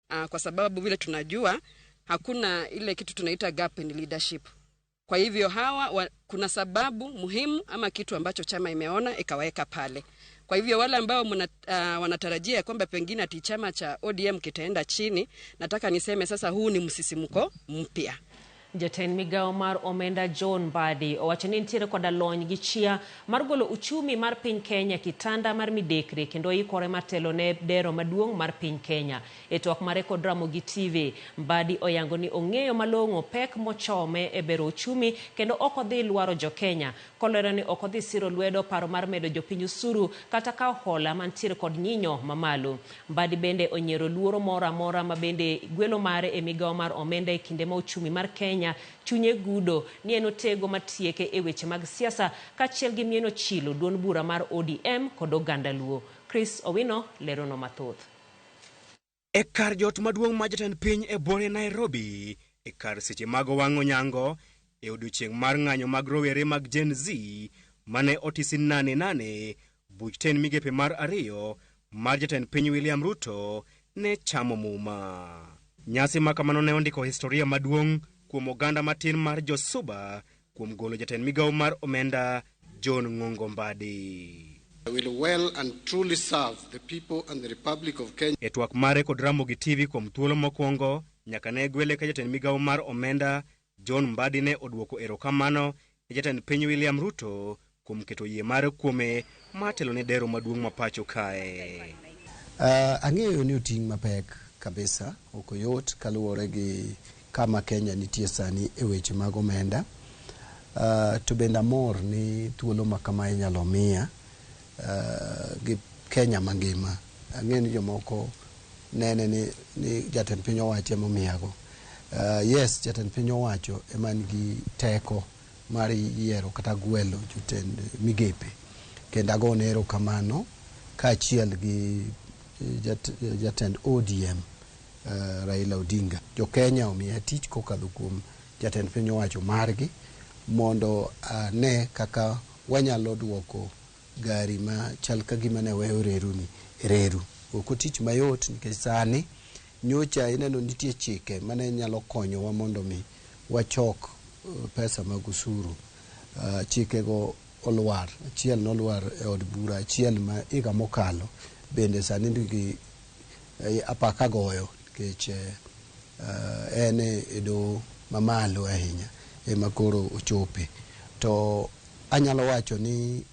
kwa sababu vile tunajua hakuna ile kitu tunaita gap in leadership. Kwa hivyo kuna sababu muhimu ama kitu ambacho chama imeona ikaweka pale. Kwa hivyo wale ambao wanatarajia kwamba pengine ati chama cha ODM kitaenda chini, nataka niseme sasa huu ni msisimuko mpya. Jatend migao mar omenda John Mbadi owacho ni nitiere koda lony gi chia mar golo uchumi mar piny Kenya kitanda mar midekre kendo ikore matelo ne dero maduong' mar piny Kenya. E twak mare kod Ramogi TV, Mbadi oyango ni ong'eyo malong'o pek mochome e bero uchumi kendo ok odhi lwaro jo Kenya. Kolero ni ok odhi siro lwedo paro mar medo jopiny usuru kata kawo hola mantiere kod nyinyo mamalo. Mbadi bende onyiero luoro moro amora ma bende gwelo mare e migao mar omenda e kinde ma uchumi mar Kenya chunye gudo ni en otego matieke e weche mag siasa kachiel gi mieno chilo duond bura mar ODM kod oganda Luo. Chris Owino lero no mathoth. E kar jot maduong' ma jatend piny e bore Nairobi, e kar seche mag wang'o nyango e odiochieng' mar ng'anyo mag rowere mag Gen Z mane otisi nane buch ten migepe mar ariyo mar jatend piny William Ruto ne chamo muma. Nyasi makamano ne ondiko historia maduong' kuom oganda matin mar Josuba kuom golo jatend migao mar omenda John Ng'ongo Mbadi. I will well and truly serve the people and the Republic of Kenya. E twak mare kod Ramogi TV kuom thuolo mokwongo, nyaka ne gwele ka jatend migao mar omenda John Mbadi ne odwoko erokamano e jatend piny William Ruto kuom keto yie mare kuome matelo ne dero maduong' ma pacho kae. Ang'eyo ni oting' mapek kabisa, ok yot kaluwore gi kama Kenya nitie sani e weche mag omenda. To benda mor ni thuolo makama inyalo miya gi Kenya mangima. Ang'eyo ni jomoko nene ni jatend piny owacho momiyago. Yes, jatend piny owacho ema nigi teko mar yiero kata gwelo jotend migepe. Kendo agone erokamano kaachiel gi jatend ODM Raila Odinga. Jo Kenya omiya tich kokadho kuom jatend piny owacho margi mondo ne kaka wanyalo duoko gari ma chal ka gima ne weyo reru ni reru. Ok tich mayot nikech sani nyocha ineno nitie chike mane nyalo konyowa mondo mi wachok pesa mag usuru. Chikego olwar, achiel nolwar e od bura, achiel ma higa mokalo bende sani ndigi apaka goyo nikech en edo mamalo ahinya ema koro ochope. To anyalo wacho ni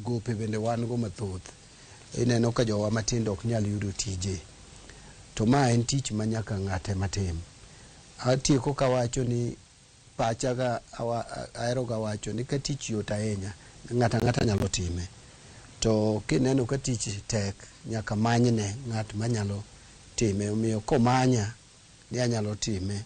gope bende wan go mathoth. Ineno ka jowa matindo ok nyal yudo tije. To ma en tich ma nyaka ng'ate matim. Atieko ka wacho ni pachaga aeroga wacho ni ka tich yot ahinya ng'ata nyalo time. To kineno ka tich tek nyaka manyne ng'at manyalo time. Omiyo komanya ni anyalo time,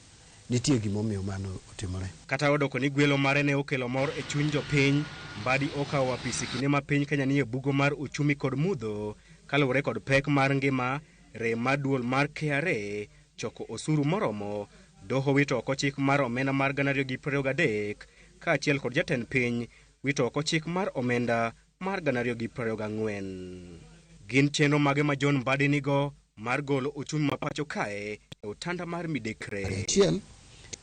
nitie gimomiyo mano otimore. Kata odoko ni gwelo mare ne okelo mor e chuny jopiny, Mbadi okawo apisi kinde ma piny Kenya nie bugo mar uchumi kod mudho kaluwore kod pek mar ngima, rem mar duol mar KRA, choko osuru moromo, doho wito oko chik mar omenda mar 2023 kaachiel kod jatend piny wito oko chik mar omenda mar 2024. Gin chenro mage ma John Mbadi nigo mar golo uchumi ma pacho kae e otanda mar midekre. Achiel,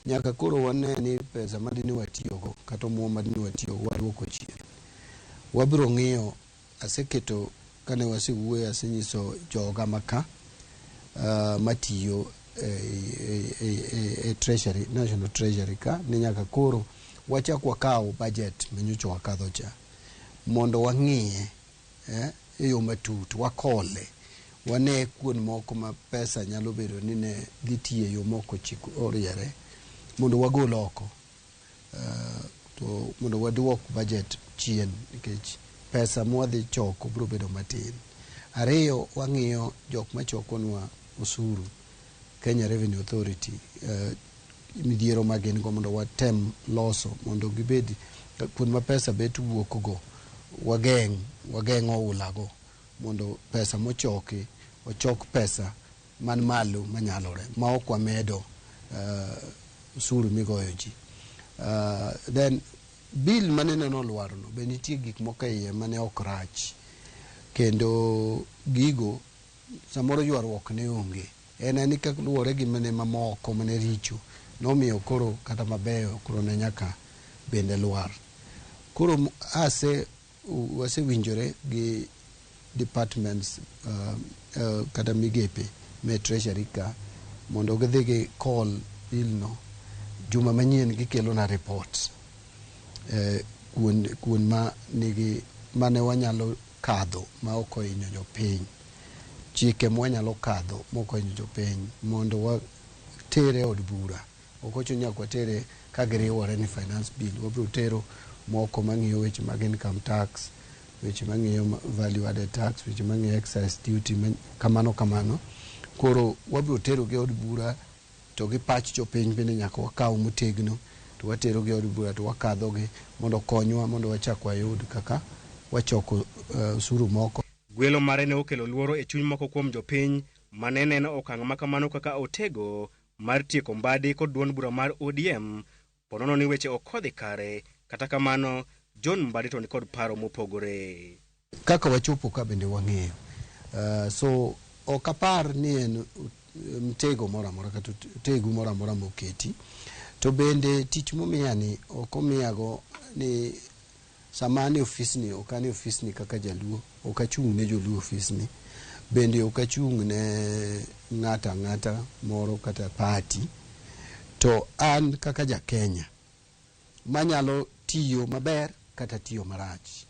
nyaka koro wane ni pesa madini watiyogo kata omuom madini watiyogo waduoko chien. Wabiro ng'iyo, aseketo kane wasewuoyo asenyiso joga maka matiyo treasury, national treasury ka ni nyaka koro wachak wakawo budget manyocha wakadho cha mondo wang'iye e yo matut, wakole wane kuon moko ma pesa nyalo bedo ni ne gitie yo moko chik oriere mondo wagol oko to mondo waduok budget chien nikech pesa mwadhi choko biro bedo matin. Ariyo, wang'iyo jok machokonwa usuru, Kenya Revenue Authority, midhiero magin go mondo watem loso mondo gibed kuon ma pesa bet wuokgo wageng'o ulago mondo pesa mochoki ochok pesa man malo manyalore ma ok wamedo usuru migoyo ji. Then bill manene nolwarono be nitie gik moko iye mane ok rach kendo gigo samoro ywaruok ne onge en ka luwore gi mane mamoko mane richo nomiyo koro kata mabeyo koro ne nyaka bende lwar. Koro wasewinjore gi departments kata migepe me treasury ka mondo gidhi gi call bill no juma manyien gikelo na report kuon ma nigi mane wanyalo kadho ma ok ohinyo jopiny, chike mwanyalo kadho mok ohinyo jopiny mondo watere od bura. Ok ochuno nyaka watere ka giriwore ni finance bill, wabiro tero moko mang'iyo weche mag income tax, weche mang'iyo value added tax, weche mang'iyo excise duty, kamano. Koro wabiro tero gi od bura to gi pach jopiny bende nyaka wakaw motegno to watero gi od bura to wakadho gi mondo konywa mondo wachak wayud kaka wachoko usuru moko. Gwelo mare ne okelo luoro e chuny moko kuom jopiny mane neno okang' makamano kaka otego mar tieko mbadi kod duond bura mar ODM, ponono ni weche ok odhi kare. Kata kamano, John Mbadi to ni kod paro mopogore. Kaka wachopo ka bende wang'eyo. So ok apar ni en mtego moro amora kata tegu moro amora moketi. To bende tich momiya ni ok omiyago ni samani ofisni, ok ani ofisni kaka jaluo, ok achung' ne joluo ofisni. Bende ok achung' ne ng'ata moro kata party. To an kaka ja Kenya manyalo tiyo maber kata tiyo marach.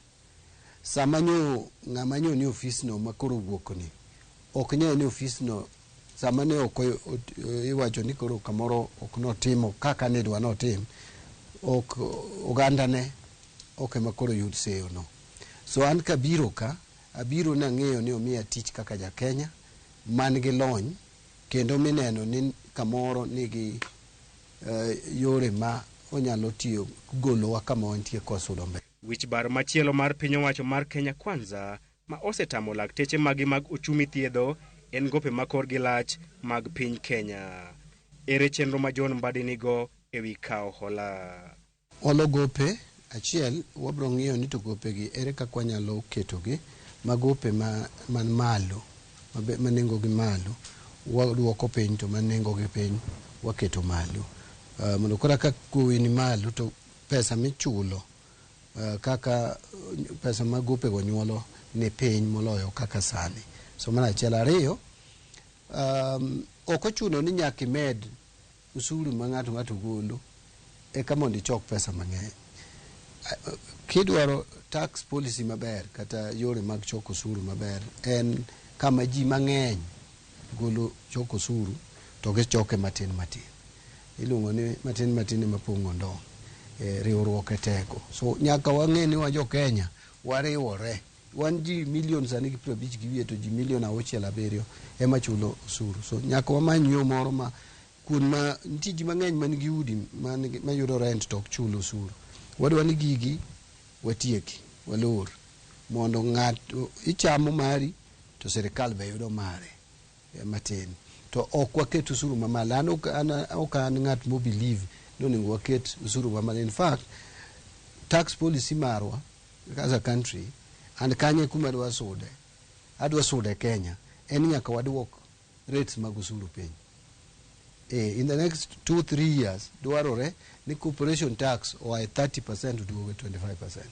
Sama ng'ama nyo ni ofisno makoro wuok ni ok nye ni ofisno sama ne ok iwacho ni koro kamoro ok notimo kaka ne dwa notim, ok oganda ne ok makoro yud seyo no. So an kabiro abiro na ng'eyo ni omiya tich kaka ja Kenya man gi lony kendo mineno ni kamoro nigi yore ma onyalo tiyo golowa kama wantie kosudo mbele. Wich bar machielo mar piny owacho mar Kenya Kwanza ma osetamo lakteche magi mag uchumi thiedho en gope makor gi lach mag piny Kenya. Ere chenro ma John Mbadi nigo ewi kawo hola? Olo gope achiel wabro ng'iyo ni to gope gi ere kaka wanyalo keto gi magope man malo manengo gi malo waduoko piny to manengo gi piny waketo malo. Mondo kora ka kuwi ni malo to pesa michulo kaka pesa magope go nyuolo ni piny moloyo kaka sani. So mana achiel. Ariyo, ok ochuno ni nyaka imed usuru ma ng'ato golo eka mondo ichok pesa mang'eny. Kidwaro tax policy maber kata yore mag choko usuru maber en kama ji mang'eny golo choko usuru to gichoke matin. Iluongo ni matin mapong'o ndong'. Riwruok e teko. So nyaka wang'e ni wa jo Kenya wariwore. Wan ji milion sani gi 50 gi wiye to ji milion 6-7 ema chulo usuru. So nyaka wamany yo moro ma kun ma nitie ji mang'eny man gi udi ma yudo rent to ok chulo usuru. Wadwa ni gigi watieki walor mondo ng'ato ichamo mari to sirikal be yudo mare matin. To ok waket usuru mamalo. Ok an ng'at mo believe no ningo waket usuru mamalo. In fact, tax policy marwa as a country and kanye kuma adwa sude Kenya en nyaka waduok rates mag usuru piny. In the next 2-3 years dwarore ni corporation tax oae 30% uduoge 25%.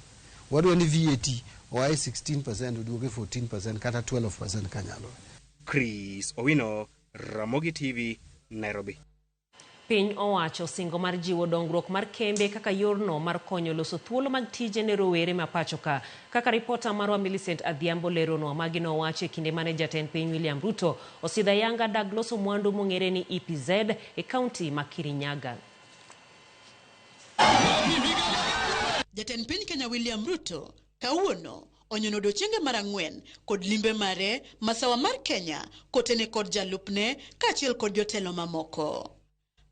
Wadwa ni VAT oae 16% uduoge 14% kata 12% kanyalo. Chris Owino, Ramogi TV, Nairobi. Piny owacho singo mar jiwo dongruok mar kembe kaka yorno mar konyo loso thuolo mag tije ne rowere ma pacho ka. Kaka ripota marwa Millicent Adhiambo leronwa magino owacho kinde mane jatend piny William Ruto osidha yanga dag loso mwandu mong'ere ni EPZ e kaunti ma Kirinyaga. Jatend piny Kenya William Ruto kawuono onyono odiochienge mar 4 kod limbe mare masawa mar Kenya kotene kod jalupne kaachiel kod jotelo mamoko.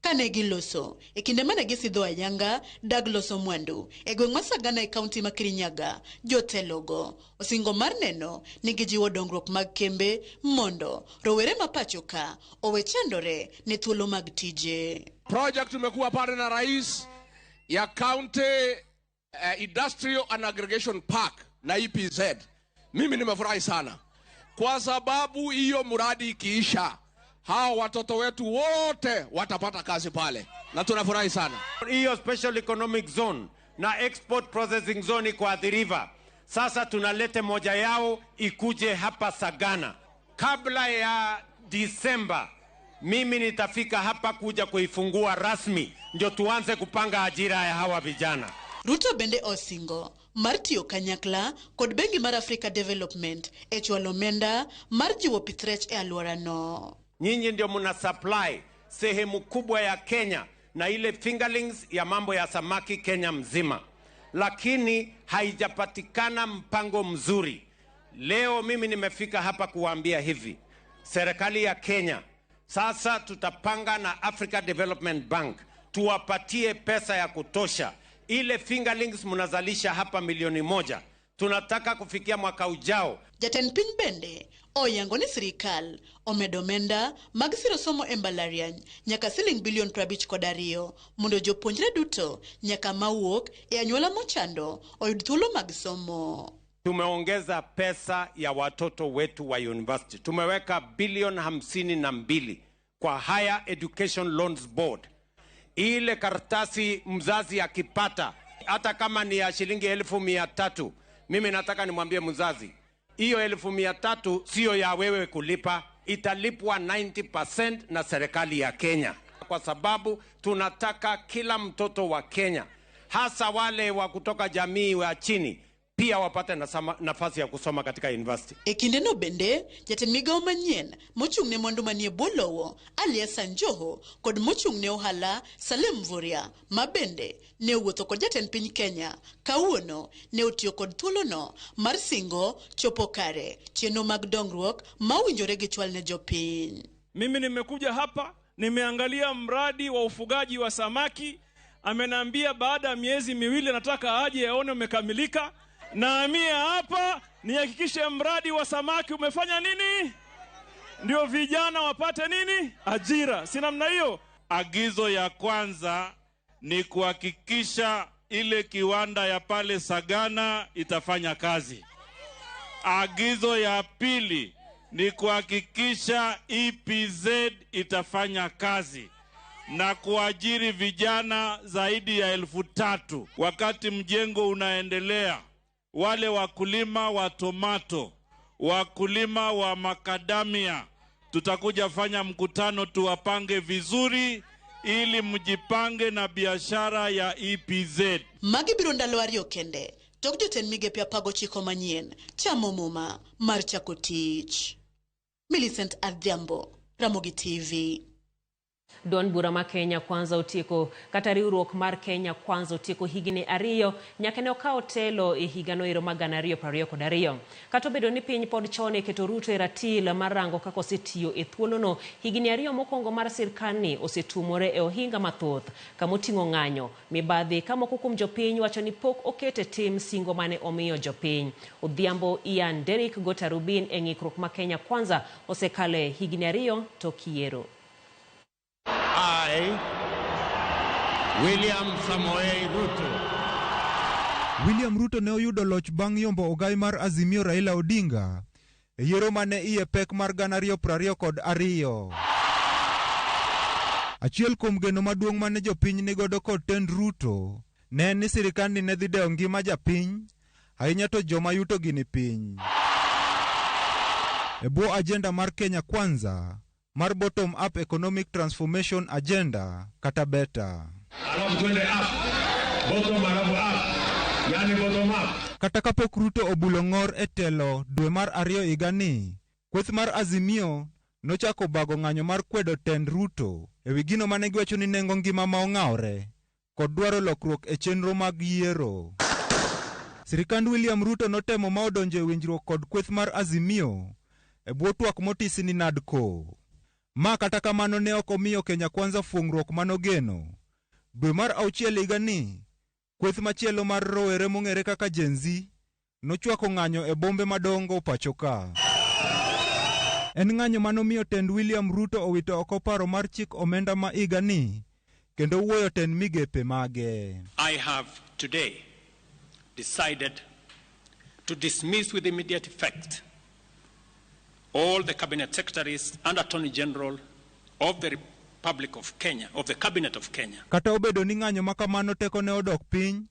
Kane giloso e kinde mane gisidho ayanga dag loso mwandu e gweng' ma Sagana e kaunti ma Kirinyaga, jotelogo osingo mar neno ni gijiwo dongruok mag kembe mondo rowere ma pacho ka owe chandore ne thuolo mag tije. Project tumekuwa pale na rais ya County Industrial and Aggregation Park na EPZ. Mimi nimefurahi sana kwa sababu hiyo mradi ikiisha hao watoto wetu wote watapata kazi pale, na tunafurahi sana. Hiyo special economic zone na export processing zone iko Athi River. Sasa tunalete moja yao ikuje hapa Sagana. Kabla ya Disemba mimi nitafika hapa kuja kuifungua rasmi, ndio tuanze kupanga ajira ya hawa vijana. Ruto bende osingo Martio kanyakla kod bengi mar Africa Development e chwalo omenda mar jiwo pith rech e alwora no. Nyinyi ndio mna supply sehemu kubwa ya Kenya na ile fingerlings ya mambo ya samaki Kenya mzima, lakini haijapatikana mpango mzuri. Leo mimi nimefika hapa kuwaambia hivi, serikali ya Kenya sasa tutapanga na Africa Development Bank tuwapatie pesa ya kutosha. Ile fingerlings mnazalisha hapa 1,000,000 tunataka kufikia mwaka ujao. Jatend piny bende oyango ni sirikal omedo omenda mag siro somo e mbalariany nyaka siling bilion 52 mondo jopuonjre duto nyaka mawuok e anyuola mochando oyud thuolo mag somo. Tumeongeza pesa ya watoto wetu wa university. Tumeweka bilioni 52 kwa Higher Education Loans Board. Ile karatasi mzazi akipata hata kama ni ya shilingi 1,300, mimi nataka nimwambie mzazi, hiyo 1,300 sio ya wewe kulipa, italipwa 90% na serikali ya Kenya, kwa sababu tunataka kila mtoto wa Kenya, hasa wale wa kutoka jamii wa chini, pia wapate nafasi ya kusoma katika university. E kinde no bende jatend migao manyien mochung'ne mwandu manie bolowo alias Sanjoho kod mochung'ne ohala Salem Mvurya mabende ne owuotho kod jatend piny Kenya kawuono ne otiyo kod thuolono mar singo chopo kare chenro mag dongruok ma owinjore gi chwal ne jopiny. Mimi nimekuja hapa, nimeangalia mradi wa ufugaji wa samaki. Amenambia baada ya miezi 2 nataka aje aone umekamilika. Na mimi hapa nihakikishe mradi wa samaki umefanya nini? Ndio vijana wapate nini? Ajira. Si namna hiyo? Agizo ya kwanza ni kuhakikisha ile kiwanda ya pale Sagana itafanya kazi. Agizo ya pili ni kuhakikisha EPZ itafanya kazi na kuajiri vijana zaidi ya 3,000. Wakati mjengo unaendelea, wale wakulima wa tomato, wakulima wa makadamia, tutakuja fanya mkutano tuwapange vizuri ili mjipange na biashara ya EPZ. Magi biro ndalo ariyo kende tok jotend migepe apago chiko manyien chamo muma mar chako tich. Millicent Adhiambo, Ramogi TV. Duond bura ma Kenya Kwanza otieko kata riwruok mar Kenya Kwanza otieko higni 2 nyaka ne okawo telo e higano ero mag 2022. Kata obedo ni piny pod chon keto Ruto e ratil mar rango kaka osetiyo e thuolono, higni 2 mokwongo mar sirkani osetumore e ohinga mathoth kama oting'o ng'anyo, mibadhi kama moko kuom jopiny wacho ni pok okete tim singo mane omiyo jopiny. Odhiambo Ian Derrick Gotarubin e ng'ikruok ma Kenya Kwanza osekale higni 2 to kiero. William Samoei Ruto. William Ruto ne oyudo loch bang' yombo ogai mar Azimio Raila Odinga e yiero mane iye pek mar 2022. Achiel kuom geno maduong' mane jopiny nigodo kod tend Ruto ne ni sirikandi ne dhi dewo ngima japiny, ahinya to joma yuto gini piny. E bwo agenda mar Kenya Kwanza mar Bottom Up Economic Transformation Agenda kata BETA. Kata kapok Ruto obulo ng'or e telo dwe mar 2 higani, kweth mar Azimio nochako bago ng'anyo mar kwedo tend Ruto ewi gino mane giwacho ni nengo ngima ma ong'awre kod dwaro lokruok e chenro mag yiero. Sirikand William Ruto notemo ma odonjo e winjruok kod kweth mar Azimio e bwo twak motisi ni NADCO. Ma kata kamano ne ok omiyo Kenya Kwanza fuong'ruok manogeno. Dwe mar 6 higani, kweth machielo mar rowere mong'ere kaka Gen Z nochwako ng'anyo e bombe madongo pacho ka. En ng'anyo manomiyo tend William Ruto owito oko paro mar chik omenda ma higani kendo wuoyo tend migepe mage. I have today decided to dismiss with immediate effect all the cabinet secretaries and attorney general of the Republic of Kenya, of the Cabinet of Kenya. Kata obedo ni ng'anyo makamano teko ne odok piny,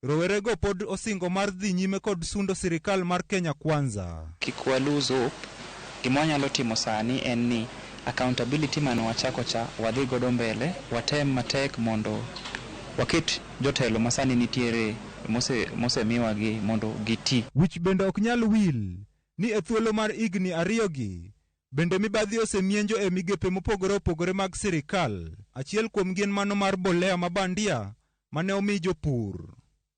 rowerego pod osingo mar dhi nyime kod sundo sirikal mar Kenya Kwanza. Kik waluz hope. Gima wanyalo timo sani en ni accountability mano wachako cha wadhi godo mbele, watem matek mondo waket jotelo masani nitiere mose miwagi mondo giti. Wich bende ok nyal wil ni e thuolo mar igni ariyogi bende mibadhi osemienjo e migepe mopogore opogore mag sirikal. Achiel kuom gin mano mar bolea mabandia mane omi jopur.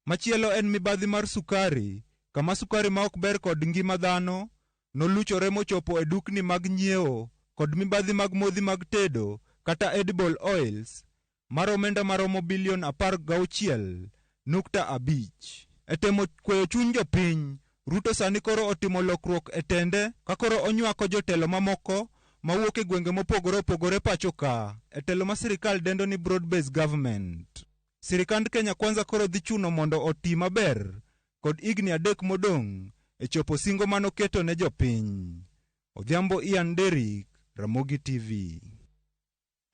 Machielo en mibadhi mar sukari, kama sukari ma ok ber kod ngima dhano noluchore mochopo e dukni mag nyiewo, kod mibadhi mag modhi mag tedo kata edible oils mar omenda maromo bilion 16.5. E temo kweyo chuny jopiny, Ruto sani koro otimo lokruok e tende ka koro onywako jotelo mamoko mawuok e gwenge mopogore opogore pacho ka e telo ma sirikal dendo ni broad based government. Sirikand Kenya Kwanza koro dhi chuno mondo oti maber kod igni 3 modong' e chopo singo manoketo ne jopiny. Odhiambo Ian Derrick, Ramogi TV.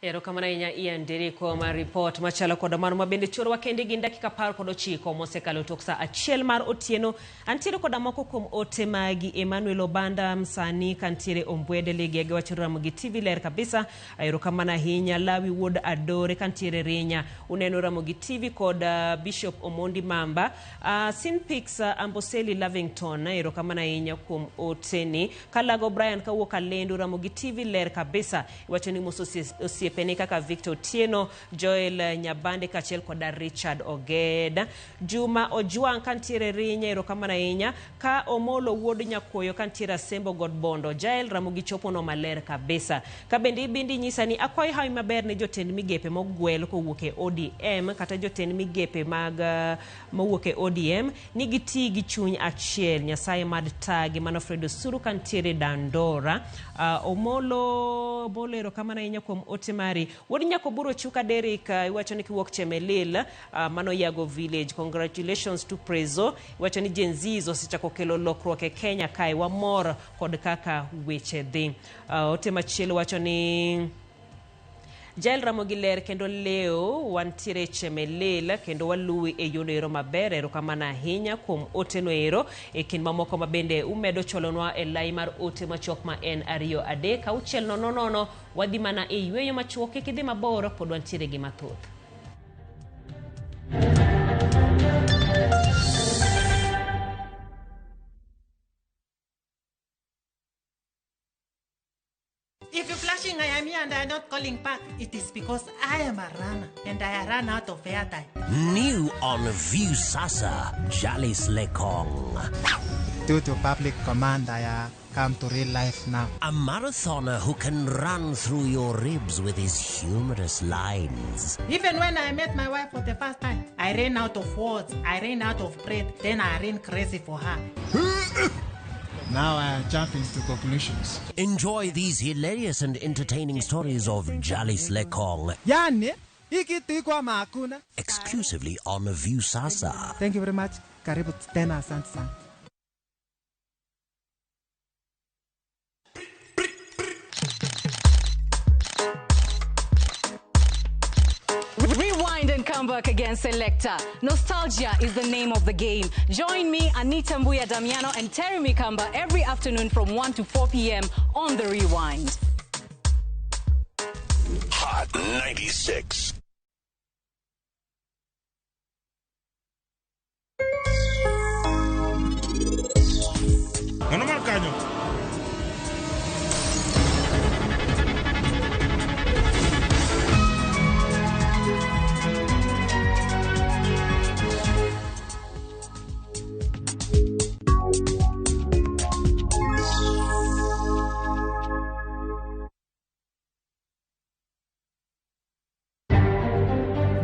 Erokamano ahinya Ian Derrick mar report machalo kod mano mabende choro wakende gi dakika 19 mosekalo tok saa 1 mar otieno. Antiere kod moko kuom ote magi. Emmanuel Obanda msani kantiere Ombwede ligege wachoro Ramogi TV ler kabisa. Erokamano ahinya Lawi Wuod Adore kantiere Rinya uneno Ramogi TV kod Bishop Omondi Mamba. Sinpix Amboseli Lavington erokamano ahinya kuom ote ni. Kalago Brian kawuok Kalendo Ramogi TV ler kabisa. Wachoni mososie pene kaka Victor Tieno, Joel Nyabande kachiel koda Richard Ogeda. Juma Ojuang kantiere Rinya erokamano ahinya. Ka Omolo Wuod Nyakoyo kantiere Asembo Godbondo. Jael Ramogi chopo no maler kabisa. Kabende bindi nyisa ni akwayo hawi maber ne jotend migepe mogwel kowuok e ODM kata jotend migepe mag mowuok e ODM ni giti gi chuny achiel. Nyasaye mad tagi Manfredo Suru kantiere Dandora. Omolo erokamano ahinya kuom ote mari. Wuod Nyako Buro Chuka Derrick iwacho ni kiwuok Chemelil mano Yago Village. Congratulations to Prezo. Iwacho ni Gen Z osechako kelo lokruok e Kenya kae wamor kod kaka weche dhi. Ote machielo wacho ni Jael Ramogi ler kendo leo wantiere Chemelil kendo waluwi e yono ero maber. Erokamano ahinya kuom ote no ero e kin mamoko mabende umedo cholonwa e lai mar ote machok ma en 2 3 auchiel 00 wadhi mana e yweyo machuok kidhi mabor pod wantiere gi mathoth. If you're flashing I am here and I am not calling back, it is because I am a runner and I ran out of airtime. New on View Sasa, Jalis Lekong. Due to public command, I come to real life now. A marathoner who can run through your ribs with his humorous lines. Even when I met my wife for the first time, I ran out of words, I ran out of breath, then I ran crazy for her. Now I jump into conclusions. Enjoy these hilarious and entertaining stories of Jalis Lekong. Yani, ikitikwa makuna. Exclusively on View Sasa. Thank you very much. Karibu tena, asante sana. Rewind and come back again, Selector. Nostalgia is the name of the game. Join me, Anita Mbuya Damiano and Terry Mikamba every afternoon from 1 to 4 p.m. on The Rewind. Hot 96. Ano marcaño?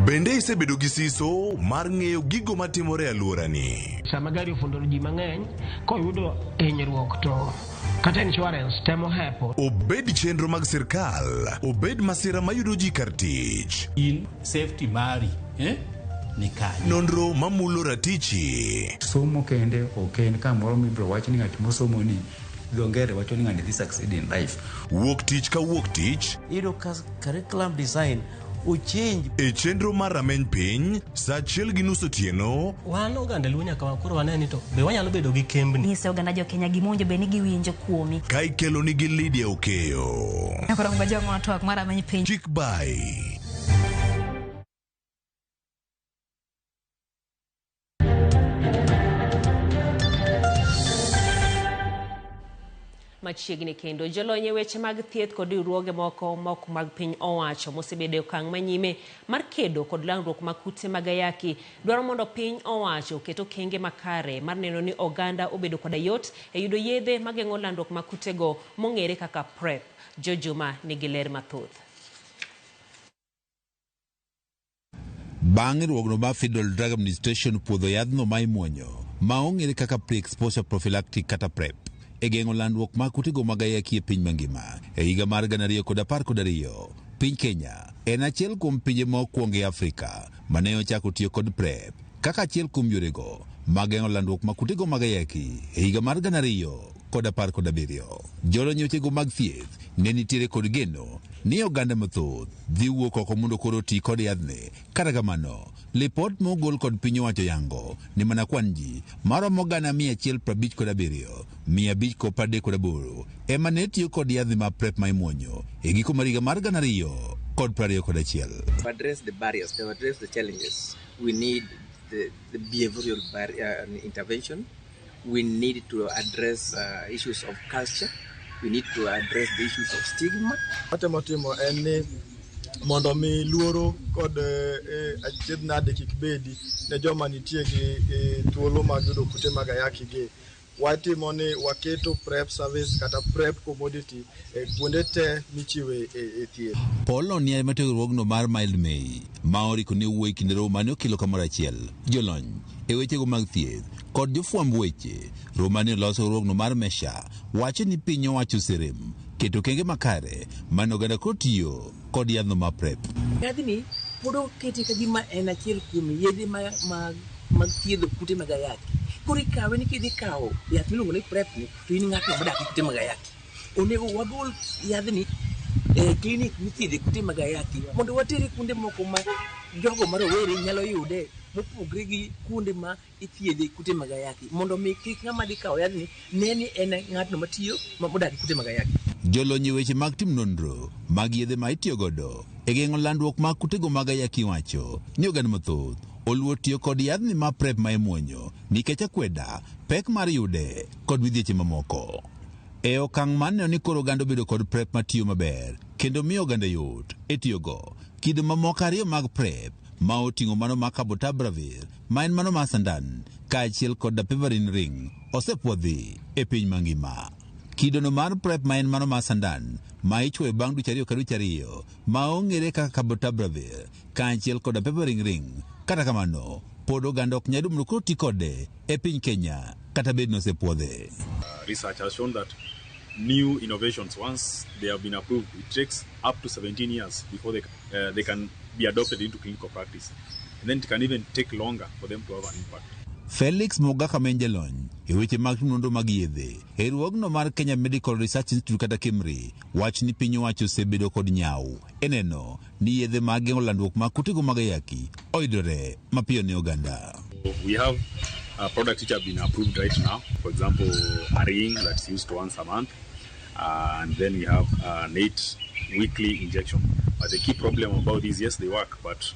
Bende isebedo gi siso mar ng'eyo gigo matimore e alworani. Sama gari ofundo ji mang'eny koyudo hinyruok to kata insurance temo hepo. Obed chenro mag sirkal, obed masira mayudo ji kar tich. In safety mari, ni kanyo. Nonro mamulo ratichi. Somo kende ok en kamoro mibiro wach ni ng'at mosomo ni Dhongere wacho ni ng'ani dhi succeed in life. Wuok tich ka wuok tich. Iyudo curriculum design uchinj. E chenro mar rameny piny, sa achiel gi nus otieno. Wan oganda luo nyaka wakoro waneni to be wanyalo bedo gi kembni. Nyise oganda jo Kenya gimonjo be ni giwinjo kuomi. Ka ikelo nigi Lydia Okeyo. Akoro mbajo ng'ato ak mar rameny piny. Chick by. Machiegni kendo jolony weche mag thieth kod riwruoge moko mag piny owacho mosebedo e okang' manyime mar kedo kod landruok mag kute mag ayaki dwaro mondo piny owacho oket okenge makare mar neno ni oganda obedo koda yot e yudo yedhe mageng'o landruok mag kutego mong'ere kaka PrEP. Jojuma nigi ler mathoth. Bang' riwruogno mar Federal Drug Administration puodho yadhno ma imuonyo ma ong'ere kaka pre-exposure prophylactic kata PrEP e geng'o landruok mag kutego mag ayaki e piny mangima. E higa mar 2012, piny Kenya en achiel kuom pinje mokwongo e Afrika mane ochako tiyo kod PrEP kaka achiel kuom yorego mag geng'o landruok mag kutego mag ayaki e higa mar 2017. Jolony wechego mag thieth ne nitiere kod geno ni oganda mathoth dhi wuok oko mondo koro ti kod yadhne. Kata kamano, lipot mogol kod piny owacho yango ni mana kwan ji maromo 157, 538 ema ne tiyo kod yadhne ma PrEP ma imuonyo e giko mar higa mar 2021. To address the barriers, to address the challenges, we need the behavioral intervention. We need to address issues of culture. We need to address the issues of stigma. Matemo en ni mondo mi luoro kod achiedh nade kik bedi ne joma nitie gi thuolo mag yudo kute mag ayaki gi. Watimo ni waketo PrEP service kata PrEP commodity kuonde te michiwe e thieth. Polo ni riwruogno mar Mild May ma oriko ni wuoyi kinde romo mane okelo kamoro achiel. Jolony e wechego mag thieth kod jofwamb weche romani oloso riwruogno mar Mesha wacho ni piny owacho serem keto okenge makare mane oganda koro tiyo kod yadhno mar PrEP. Yadhni pod okete ka gima en achiel kuom yedhe mag thiedho kute mag ayaki. Koro ikawe ni kidhi kawo yath miluongo ni PrEP ni to in ng'at modak gi kute mag ayaki. Onego wagol yadhni e klinik mithiedhe kute mag ayaki mondo watere kuonde moko ma jogo marowere nyalo yude mopogre gi kuonde ma ithiedhe kute mag ayaki mondo mi kik ng'ama dhi kawo yadhni ne ni en ng'atno matiyo modak gi kute mag ayaki. Jolony weche mag tim nonro mag yedhe ma itiyo godo e geng'o landruok mag kutego mag ayaki wacho ni oganda mathoth oluwo tiyo kod yadhni ma PrEP ma imuonyo nikech akweda, pek mar yude kod midhieche mamoko. E okang' maneno ni koro oganda obedo kod PrEP matiyo maber kendo miyo oganda yot e tiyogo, kido mamoko ariyo mag PrEP ma oting'o mano mar cabotegravir ma en mano mar sandan kaachiel kod dapivirine ring osepwodhi e piny mangima. Kidono mar PrEP ma en mano mar sandan ma ichwoyo bang' dweche 2 ka dweche 2 ma ong'ere kaka cabotegravir kaachiel kod dapivirine ring. Kata kamano, pod oganda ok nyal mondo koro ti kode e piny Kenya kata bed nosepwodhe. Research has shown that new innovations, once they have been approved, it takes up to 17 years before they can be adopted into clinical practice. And then it can even take longer for them to have an impact. Felix Mogaka menjelony e weche mag nonro mag yedhe e riwruogno mar Kenya Medical Research Institute kata KEMRI wach ni piny owacho osebedo kod nyau e neno ni yedhe mag geng'o landruok mag kutego mag ayaki oyudore mapiyo ne oganda. We have products which have been approved right now. For example, a ring that's used once a month, and then we have an 8-weekly injection. But the key problem about these, yes, they work, but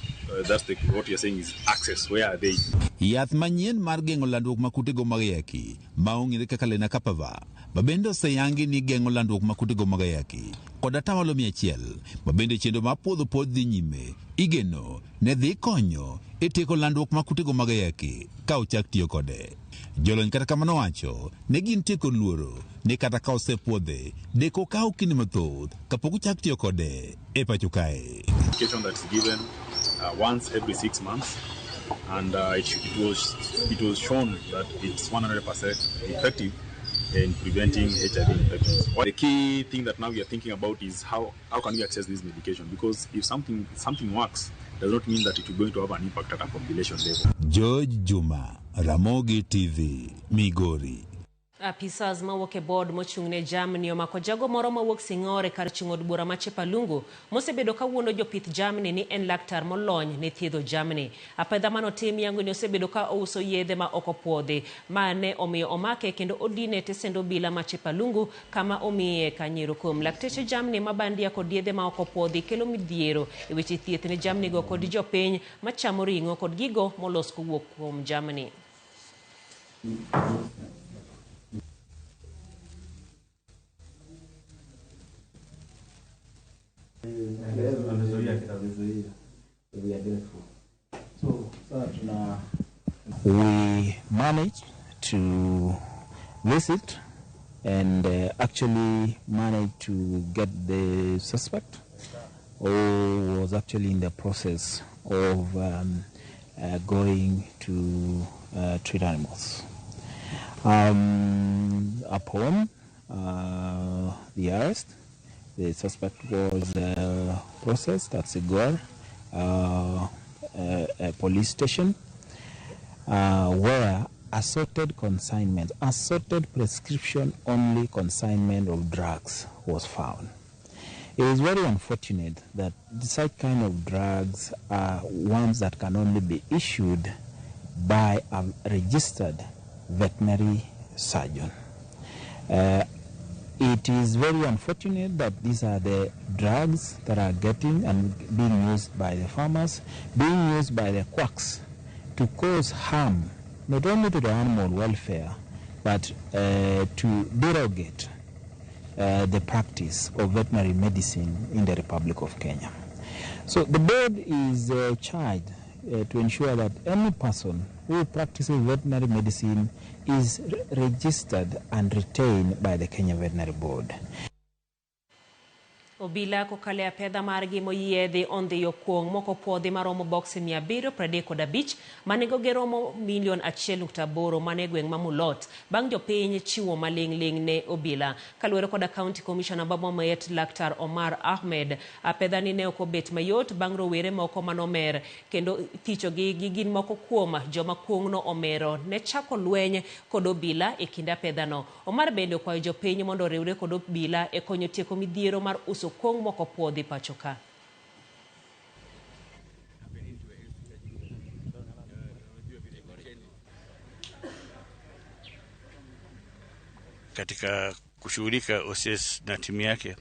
that's what you're saying is access. Where are they? Yath manyien mar geng'o landruok mag kutego mag ayaki ma ong'ere kaka lenacapavir mabende oseyangi ni geng'o landruok mag kutego mag ayaki kod 100% mabende chenro mar puodho pod dhi nyime igeno ne dhi konyo e tieko landruok mag kutego mag ayaki ka ochak tiyo kode. Jolony kata kamano wacho ne gin tieko luoro ni kata ka osepuodhe deko kawo kinde mathoth kapok ochak tiyo kode e pacho kae. Medication that's given once every 6 months, and it was shown that it's 100% effective in preventing HIV infections. The key thing that now we are thinking about is how can we access this medication, because if something works, does not mean that it is going to have an impact at a population level. George Juma, Ramogi TV, Migori. Apisas mawuok e board mochung'ne jamni omako jago moro mawuok Sing'ore kar chung'o od bura ma Chepalungu mosebedo kawuono jopith jamni ni en laktar molony ne thiedho jamni. Apedha manotim yango ni osebedo ka ouso yedhe ma ok opuodhi mane omiyo omake kendo odine tesend obila ma Chepalungu kama omiye kanyero kuom lakteche jamni ma bandia kod yedhe ma ok opuodhi kelo midhiero e weche thieth ne jamni go kod jopiny machamo ring'o kod gigo molos kowuok kuom jamni. We managed to visit and actually managed to get the suspect who was actually in the process of going to treat animals. Upon the arrest, the suspect was processed at Sigor police station, where assorted prescription-only consignment of drugs was found. It is very unfortunate that such kind of drugs are ones that can only be issued by a registered veterinary surgeon. It is very unfortunate that these are the drugs that are getting and being used by the farmers, being used by the quacks to cause harm not only to the animal welfare but to derogate the practice of veterinary medicine in the Republic of Kenya. So the board is charged to ensure that any person who practices veterinary medicine is registered and retained by the Kenya Veterinary Board. Obila kokale apedha margi moyiedhi ondhi yokuong moko puodhi maromo boxe 735 manego geromo milion 1.8 mane gweng mamulot bang jopiny chiwo malingling ne obila kaluwore koda county commissioner Babomayet Laktar Omar Ahmed. Apedha ni ne okobet mayot bang rowere moko manomer kendo thicho gi gin moko kuom joma kuongno omero ne chako lweny kod obila e kind apedha no. Omar bende okwayo jopiny mondo riwre kod obila e konyo tieko midhiero mar uso kong moko puodhi pachoka. Katika kushughulika OCS na timu yake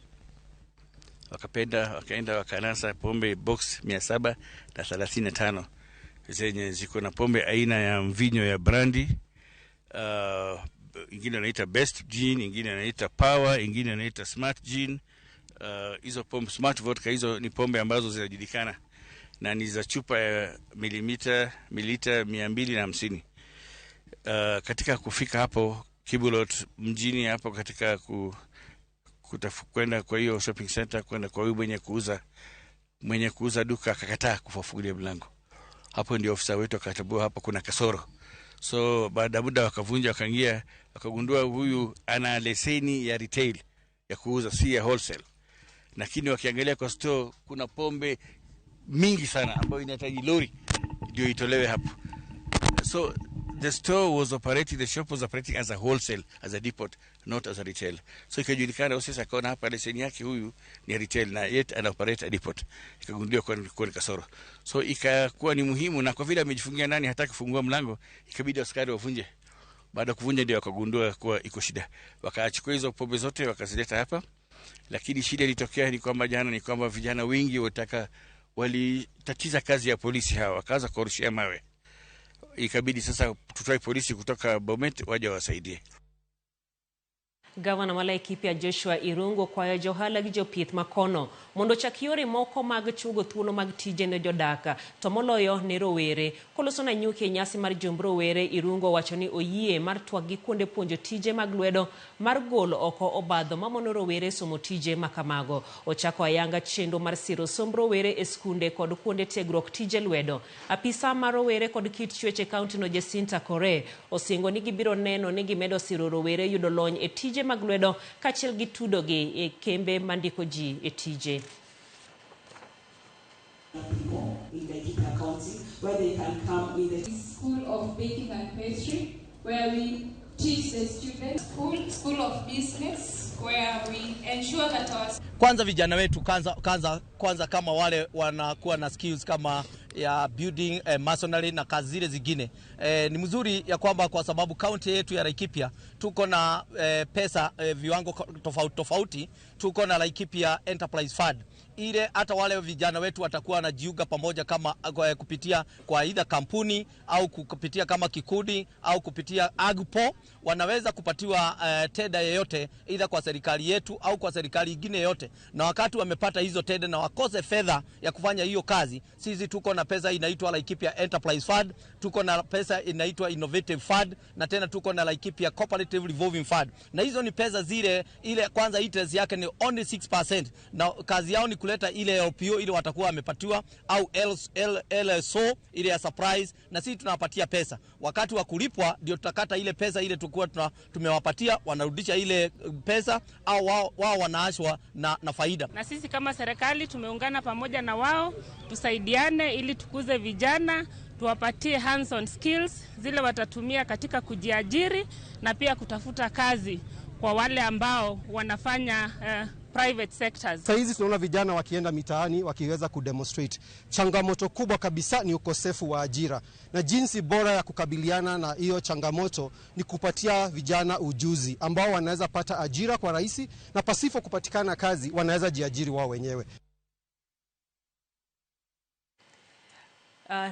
wakaenda wakanasa pombe box 735 zenye ziko na pombe aina ya mvinyo ya brandy, ingine inaitwa Best Gin, ingine inaitwa Power, ingine inaitwa Smart Gin. Hizo pombe Smart Vodka, hizo ni pombe ambazo zinajulikana na ni za chupa ya mililita 250. Katika kufika hapo Kibulot mjini hapo, katika kwenda kwa hiyo shopping center, kwenda kwa huyu mwenye kuuza duka akakataa kufungulia mlango. Hapo ndio ofisa wetu akatambua hapo kuna kasoro. So baada muda wakavunja, wakaingia, wakagundua huyu ana leseni ya retail ya kuuza, si ya wholesale. Lakini wakiangalia kwa store kuna pombe mingi sana ambayo inahitaji lori ndio itolewe hapo. So the shop was operating as a wholesale, as a depot, not as a retail. So ikajulikana sasa akaona hapa leseni yake huyu ni retail na yet ana operate a depot. Ikagunduliwa kwa kasoro. So ikakuwa ni muhimu, na kwa vile amejifungia ndani hataki kufungua mlango, ikabidi askari wavunje. Baada ya kuvunja ndio wakagundua kuwa iko shida. Wakaachukua hizo pombe zote wakazileta hapa. Lakini shida ilitokea ni kwamba vijana wengi walitatiza kazi ya polisi hawa, wakaanza kurushia mawe. Ikabidi sasa tutoe polisi kutoka Bomet waje wasaidie. Gavana Malaikipia Joshua Irungo kwayo johala gi jopith makono mondo chakiore moko mag chugo thuolo mag tije ne jodaka to moloyo ne rowere. Koloso na nyuki nyasi mar jombro rowere, Irungo wacho ni oyie mar twag gi kuonde puonjo tije mag lwedo mar golo oko obadho mamono rowere somo tije makamago. Ochako ayanga chendo mar siro somb rowere e skunde kod kuonde tiegruok tije lwedo. Apisa mar rowere kod kit chweche kaunti no Jacinta Kore osingo ni gibiro neno ni gimedo siro rowere yudo lony e tije mag lwedo kachiel gi tudo gi e kembe mandiko ji e tije. In the County, where they can come in the School of Baking and Pastry, where we teach the students school of business where we ensure that our kwanza vijana wetu kwanza kama wale wanakuwa na skills kama ya building, masonry na kazi zile zingine. Ni mzuri ya kwamba kwa sababu county yetu ya Laikipia tuko na pesa viwango tofauti, tuko na Laikipia Enterprise Fund. Ile hata wale vijana wetu watakuwa wanajiunga pamoja kama kupitia kwa either kampuni au kupitia kama kikundi au kupitia AGPO, wanaweza kupatiwa tenda yoyote either kwa serikali yetu au kwa serikali nyingine yote. Na wakati wamepata hizo tenda na wakose fedha ya kufanya hiyo kazi, sisi tuko na pesa inaitwa Laikipia Enterprise Fund, tuko na pesa inaitwa Innovative Fund, na tena tuko na Laikipia Cooperative Revolving Fund. Na hizo ni pesa zile, ile kwanza interest yake ni only 6%, na kazi yao ni kuleta ile LPO ile watakuwa wamepatiwa au LSO ile ya surprise, na sisi tunawapatia pesa. Wakati wa kulipwa ndio tutakata ile pesa ile tulikuwa tumewapatia, wanarudisha ile pesa au wao wanaashwa na faida. Na sisi kama serikali tumeungana pamoja na wao, tusaidiane ili tukuze vijana, tuwapatie hands on skills zile watatumia katika kujiajiri na pia kutafuta kazi kwa wale ambao wanafanya private sectors. Sasa hizi tunaona vijana wakienda mitaani wakiweza kudemonstrate. Changamoto kubwa kabisa ni ukosefu wa ajira. Na jinsi bora ya kukabiliana na hiyo changamoto ni kupatia vijana ujuzi ambao wanaweza pata ajira kwa rahisi, na pasipo kupatikana kazi wanaweza jiajiri wao wenyewe.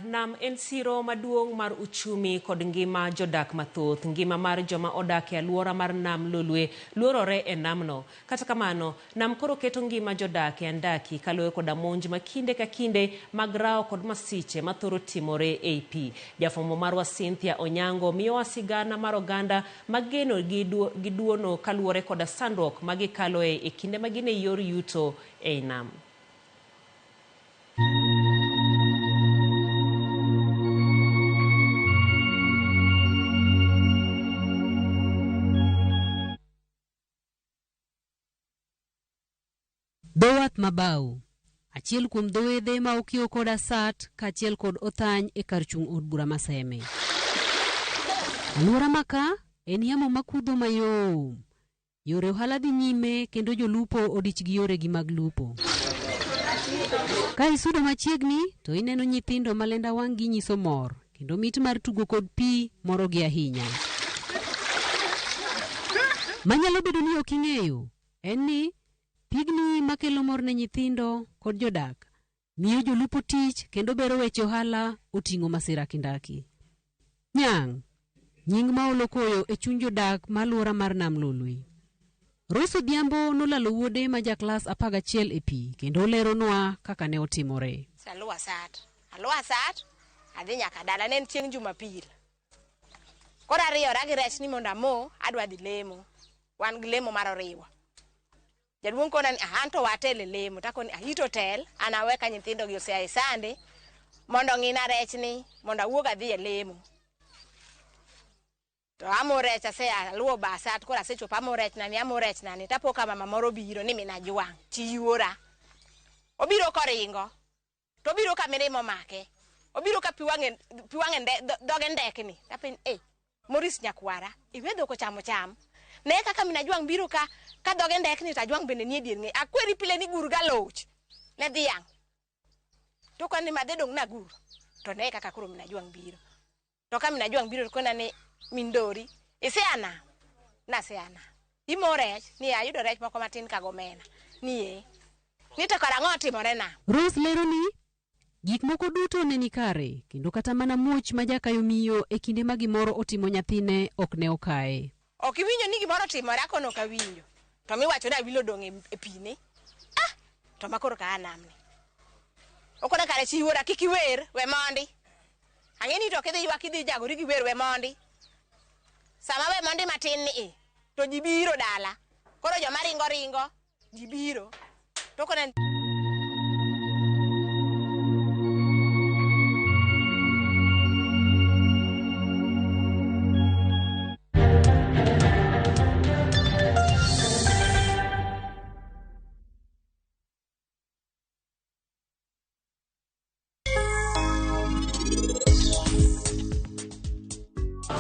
Nam en siro maduong' mar uchumi kod ngima jodak mathoth. Ngima mar joma odak e alwora mar nam Lolwe luorore e namno. Kata kamano, nam koro keto ngima jodak e andaki kaluwore koda monj ma kinde ka kinde mag rao kod masiche mathoro timore e pi. Jafwambo marwa Cynthia Onyango miyowa sigana mar oganda mageno gi duono kaluwore koda sandruok magikaloe e kinde magine yor yuto e nam. Dhowath Mabau, achiel kuom dhowedhe ma okiewo koda sat kaachiel kod othany e kar chung' od bura Maseme. Alwora maka en yamo makudho mayom. Yore ohala dhi nyime kendo jolupo odich gi yore gi mag lupo. Ka isudo machiegni to ineno nyithindo malenda wang' gi nyiso mor kendo mit mar tugo kod pi moro gi ahinya. Manyalo bedo ni ok ing'eyo en ni pigni makelo mor ne nyithindo kod jodak miyo jolupo tich kendo bero weche ohala oting'o masira kindaki. Nyang', nying ma olo koyo e chuny jodak malwora mar nam Lolwe. Rose Odhiambo nolalo wuode ma jaklas 11 e pi kendo leronwa kaka ne otimore. Aluwa sat adhi nyaka dala, ne en chieng' Jumapil. Koro ariyora gi rech ni mondo amo adwa dhi lemo, wan gi lemo mar oriwa. Jaduong' kona ni anto watele lemo, takoni ahito tel, anaweka nyithindo gi osea sande mondo ng'ina rech ni mondo awuog adhi e lemo. To amo rech asea luwo basat, kora asechopo amo rech nani tapo ka mama moro biro ni mina jwang' chiwora. Obiro koringo, to obiro ka mirimo make, obiro ka piwange doge ndekni. Tapin Morris nyakwara, iwedo ko chamo cham. Ne kaka mina jwang' biro ka doge ndekni ta jwang' bende nie dier ng'e. Akweri pile ni gur galoch ne dhiang'. To kani madedong' na gur. To ne kaka koro mina jwang' biro. To ka mina jwang' biro kona ni Mindori, iseana, naseana. Imo rech, ni ayudo rech moko matin kagomena. Ni to karang'o timore na. Rose lero ni gik moko duto ne ni kare kendo kata mana muoch ma jakayo miyo e kinde ma gimoro otimo nyathine ok ne okae. Ok iwinjo ni gimoro timore kono ok awinjo. To miwacho na wilo dong' e pine. To makoro ka anamni. Okona kare chiwora kik iwer we mondi. Ang'eni to kidhi ywak idhi jagori gi wer we mondi. Sama we mondi matin ni to jibiro dala. Koro joma ringo jibiro. To kona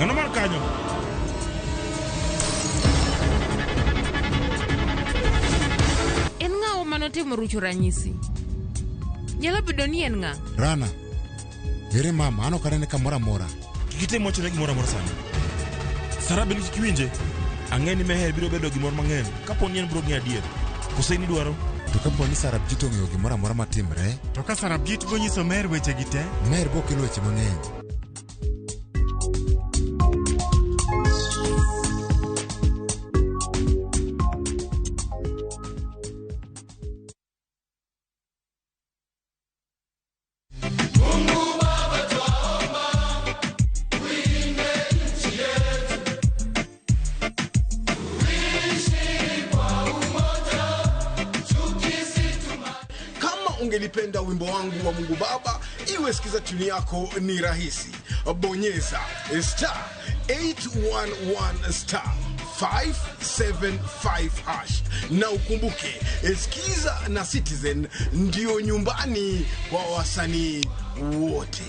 Ngano mar kanyo? morucho ranyisi. Nyalo bedo ni en ng'a? Rana. Ere mama, ano karene kamora mora. Kikite mocho ne gimora mora sani. Sarabe ni kiwinje. Ang'eni meher biro bedo gimor mang'eny. Kapo ni en bro ng'e adier. Kose ni dwaro. To kapo ni Sarabjit ong'eyo gimora mora matimre. To ka Sarabjit bo nyiso mer weche gite. Mer bo kelo weche mang'eny. Ungelipenda wimbo wangu wa Mungu Baba, iwe sikiza tuni yako ni rahisi. Bonyeza *811*575# na ukumbuke Skiza na Citizen ndio nyumbani kwa wasanii wote.